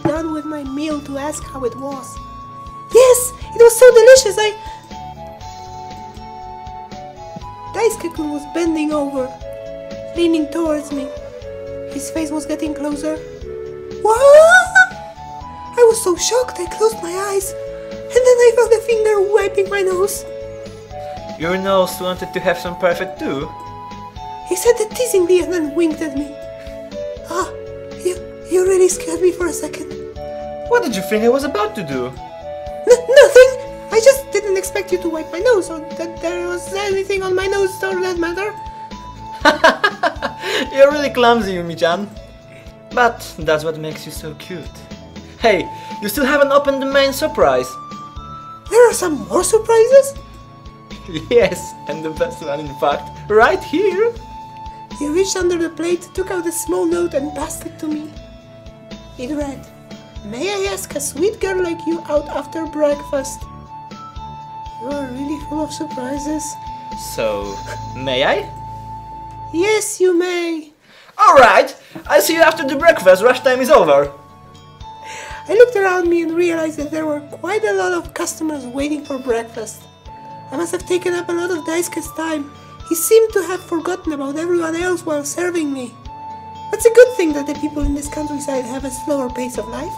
done with my meal to ask how it was. Yes, it was so delicious. Daisuke was bending over, leaning towards me. His face was getting closer. What? I was so shocked I closed my eyes, and then I felt a finger wiping my nose. Your nose wanted to have some perfect too. He said it teasingly and then winked at me. Ah, you really scared me for a second. What did you think I was about to do? Nothing! I just didn't expect you to wipe my nose, or that there was anything on my nose for that matter. You're really clumsy, Yumi-chan. But that's what makes you so cute. Hey, you still haven't opened the main surprise. There are some more surprises? Yes, and the best one in fact, right here. He reached under the plate, took out a small note and passed it to me. It read, "May I ask a sweet girl like you out after breakfast?" You are really full of surprises. So, may I? Yes, you may. Alright, I'll see you after the breakfast, rush time is over. I looked around me and realized that there were quite a lot of customers waiting for breakfast. I must have taken up a lot of Daisuke's time. He seemed to have forgotten about everyone else while serving me. That's a good thing that the people in this countryside have a slower pace of life.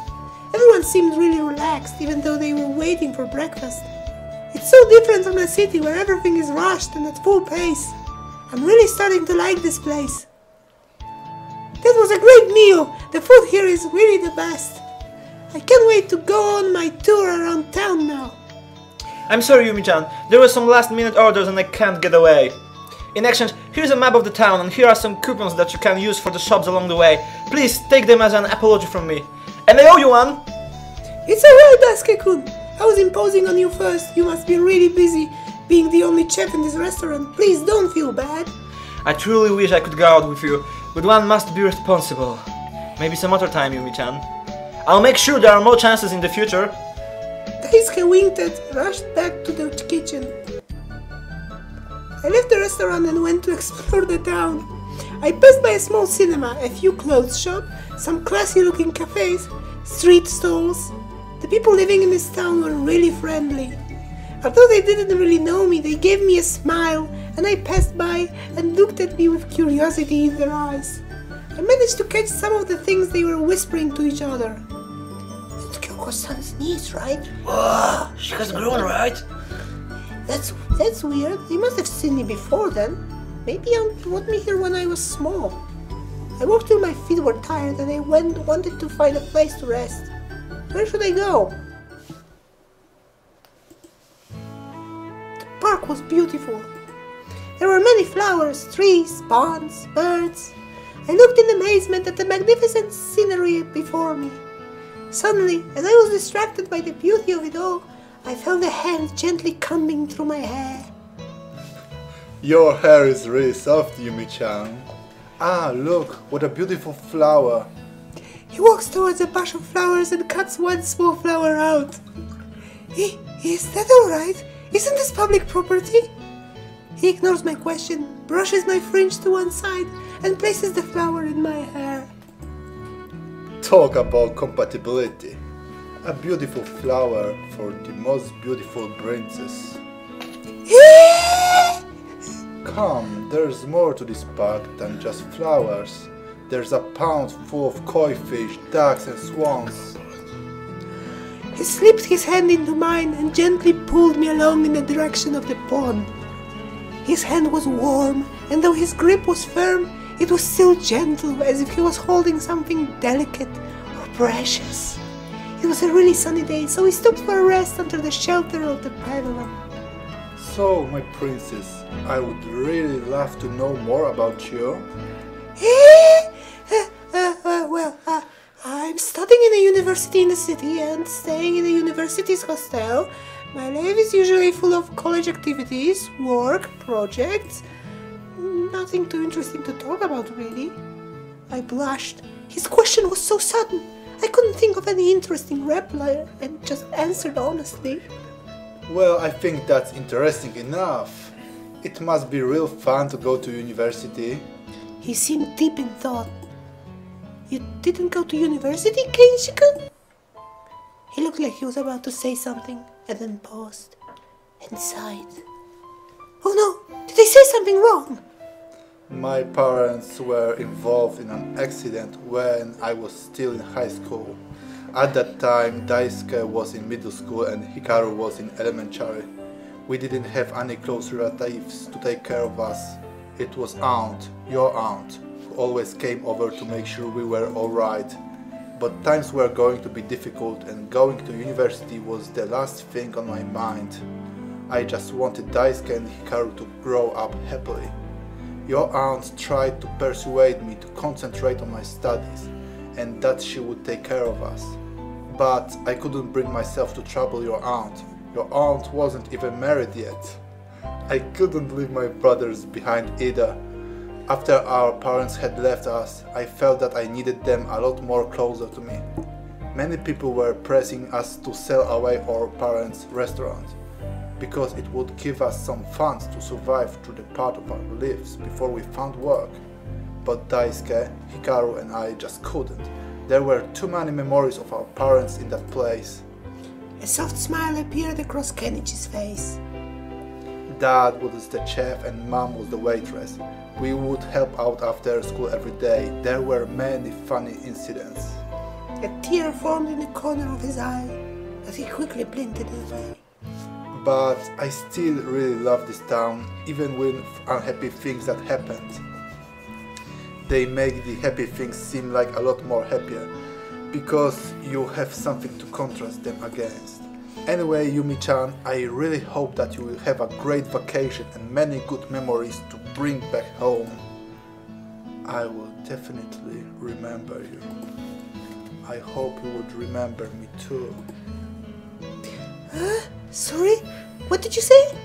Everyone seemed really relaxed, even though they were waiting for breakfast. It's so different from a city where everything is rushed and at full pace. I'm really starting to like this place. That was a great meal. The food here is really the best. I can't wait to go on my tour around town now. I'm sorry, Yumi-chan, there were some last-minute orders and I can't get away. In exchange, here's a map of the town and here are some coupons that you can use for the shops along the way. Please take them as an apology from me. And I owe you one! It's alright, Daisuke-kun. I was imposing on you first. You must be really busy being the only chef in this restaurant. Please don't feel bad. I truly wish I could go out with you, but one must be responsible. Maybe some other time, Yumi-chan. I'll make sure there are more chances in the future. Daisuke winked and rushed back to the kitchen. I left the restaurant and went to explore the town. I passed by a small cinema, a few clothes shops, some classy-looking cafes, street stalls. The people living in this town were really friendly. Although they didn't really know me, they gave me a smile, and I passed by and looked at me with curiosity in their eyes. I managed to catch some of the things they were whispering to each other. It's Kyoko-san's niece, right? Whoa, she has grown, right? That's weird. They must have seen me before then. Maybe Aunt brought me here when I was small. I walked till my feet were tired and I wanted to find a place to rest. Where should I go? The park was beautiful. There were many flowers, trees, ponds, birds. I looked in amazement at the magnificent scenery before me. Suddenly, as I was distracted by the beauty of it all, I felt a hand gently combing through my hair. Your hair is really soft, Yumi-chan. Ah, look, what a beautiful flower. He walks towards a bunch of flowers and cuts one small flower out. Is that alright? Isn't this public property? He ignores my question, brushes my fringe to one side, and places the flower in my hair. Talk about compatibility. A beautiful flower for the most beautiful princess. Come, there's more to this park than just flowers. There's a pond full of koi fish, ducks and swans. He slipped his hand into mine and gently pulled me along in the direction of the pond. His hand was warm, and though his grip was firm, it was still gentle, as if he was holding something delicate or precious. It was a really sunny day, so we stopped for a rest under the shelter of the pavilion. So, my princess, I would really love to know more about you. I'm studying in a university in the city and staying in a university's hostel. My life is usually full of college activities, work, projects. Nothing too interesting to talk about, really. I blushed. His question was so sudden. I couldn't think of any interesting reply and just answered honestly. Well, I think that's interesting enough. It must be real fun to go to university. He seemed deep in thought. You didn't go to university, Kenichi-kun? He looked like he was about to say something, and then paused, and sighed. Oh no! Did I say something wrong? My parents were involved in an accident when I was still in high school. At that time, Daisuke was in middle school and Hikaru was in elementary. We didn't have any close relatives to take care of us. It was aunt, your aunt, who always came over to make sure we were alright. But times were going to be difficult and going to university was the last thing on my mind. I just wanted Daisuke and Hikaru to grow up happily. Your aunt tried to persuade me to concentrate on my studies and that she would take care of us. But I couldn't bring myself to trouble your aunt. Your aunt wasn't even married yet. I couldn't leave my brothers behind either. After our parents had left us, I felt that I needed them a lot more closer to me. Many people were pressing us to sell away our parents' restaurant, because it would give us some funds to survive through the part of our lives before we found work. But Daisuke, Hikaru and I just couldn't. There were too many memories of our parents in that place. A soft smile appeared across Kenichi's face. Dad was the chef and Mom was the waitress. We would help out after school every day. There were many funny incidents. A tear formed in the corner of his eye, but he quickly blinked it away. But I still really love this town, even with unhappy things that happened. They make the happy things seem like a lot more happier, because you have something to contrast them against. Anyway, Yumi-chan, I really hope that you will have a great vacation and many good memories to bring back home. I will definitely remember you. I hope you would remember me too. Sorry? What did you say?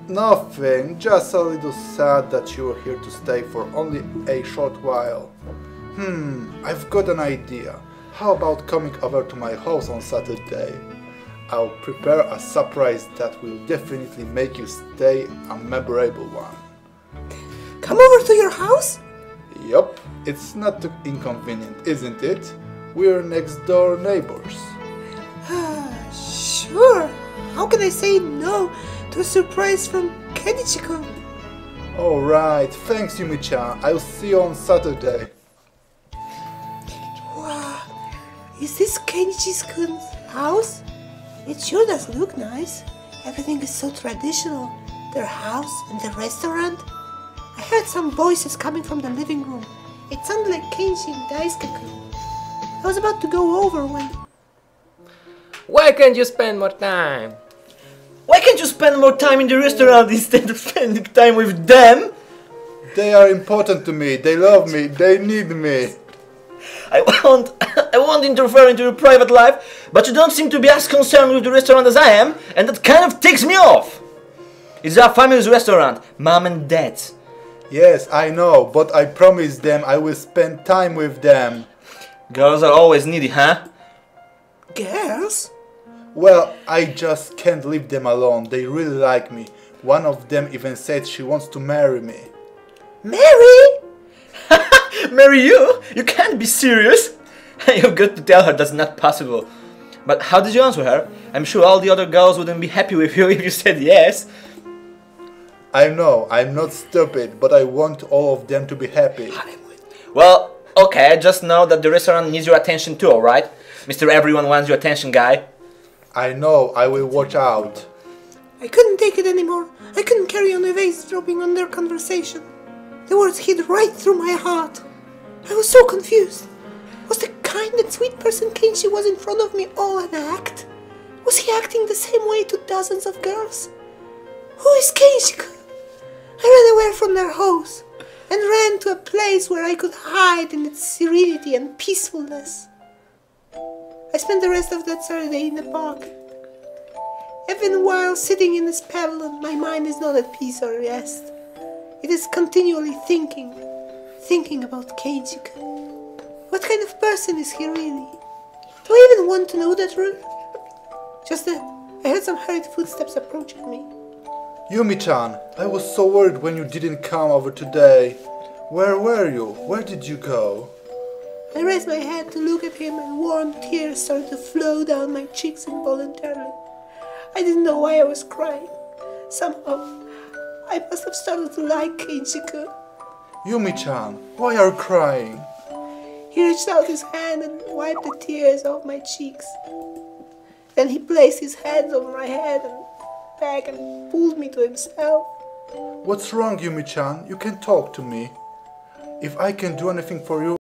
Nothing, just a little sad that you are here to stay for only a short while. I've got an idea. How about coming over to my house on Saturday? I'll prepare a surprise that will definitely make you stay a memorable one. Come over to your house? Yup, it's not too inconvenient, isn't it? We're next door neighbors. Sure. How can I say no to a surprise from Kenichi-kun? Alright, thanks Yumi-chan. I'll see you on Saturday. Wow. Is this Kenichi-kun's house? It sure does look nice. Everything is so traditional. Their house and the restaurant. I heard some voices coming from the living room. It sounded like Kenichi and Daisuke-kun. I was about to go over when... Why can't you spend more time? Why can't you spend more time in the restaurant instead of spending time with them? They are important to me, they love me, they need me. I won't interfere into your private life, but you don't seem to be as concerned with the restaurant as I am, and that kind of ticks me off. It's our family's restaurant, Mom and Dad's. Yes, I know, but I promised them I will spend time with them. Girls are always needy, huh? Girls? Well, I just can't leave them alone, they really like me. One of them even said she wants to marry me. Marry? Marry you? You can't be serious. You've got to tell her that's not possible. But how did you answer her? I'm sure all the other girls wouldn't be happy with you if you said yes. I know, I'm not stupid, but I want all of them to be happy. Well, okay, just know that the restaurant needs your attention too, alright? Mr. Everyone wants your attention guy. I know, I will watch out. I couldn't take it anymore. I couldn't carry on eavesdropping on their conversation. The words hit right through my heart. I was so confused. Was the kind and sweet person Kenichi was in front of me all an act? Was he acting the same way to dozens of girls? Who is Kenichi? I ran away from their house and ran to a place where I could hide in its serenity and peacefulness. I spent the rest of that Saturday in the park. Even while sitting in this pavilion, my mind is not at peace or rest. It is continually thinking about Keiko. What kind of person is he really? Do I even want to know the truth? Just then, I heard some hurried footsteps approaching me. Yumi-chan, I was so worried when you didn't come over today. Where were you? Where did you go? I raised my head to look at him and warm tears started to flow down my cheeks involuntarily. I didn't know why I was crying. Somehow, I must have started to like Kenichi. Yumi-chan, why are you crying? He reached out his hand and wiped the tears off my cheeks. Then he placed his hands over my head and back and pulled me to himself. What's wrong, Yumi-chan? You can talk to me. If I can do anything for you,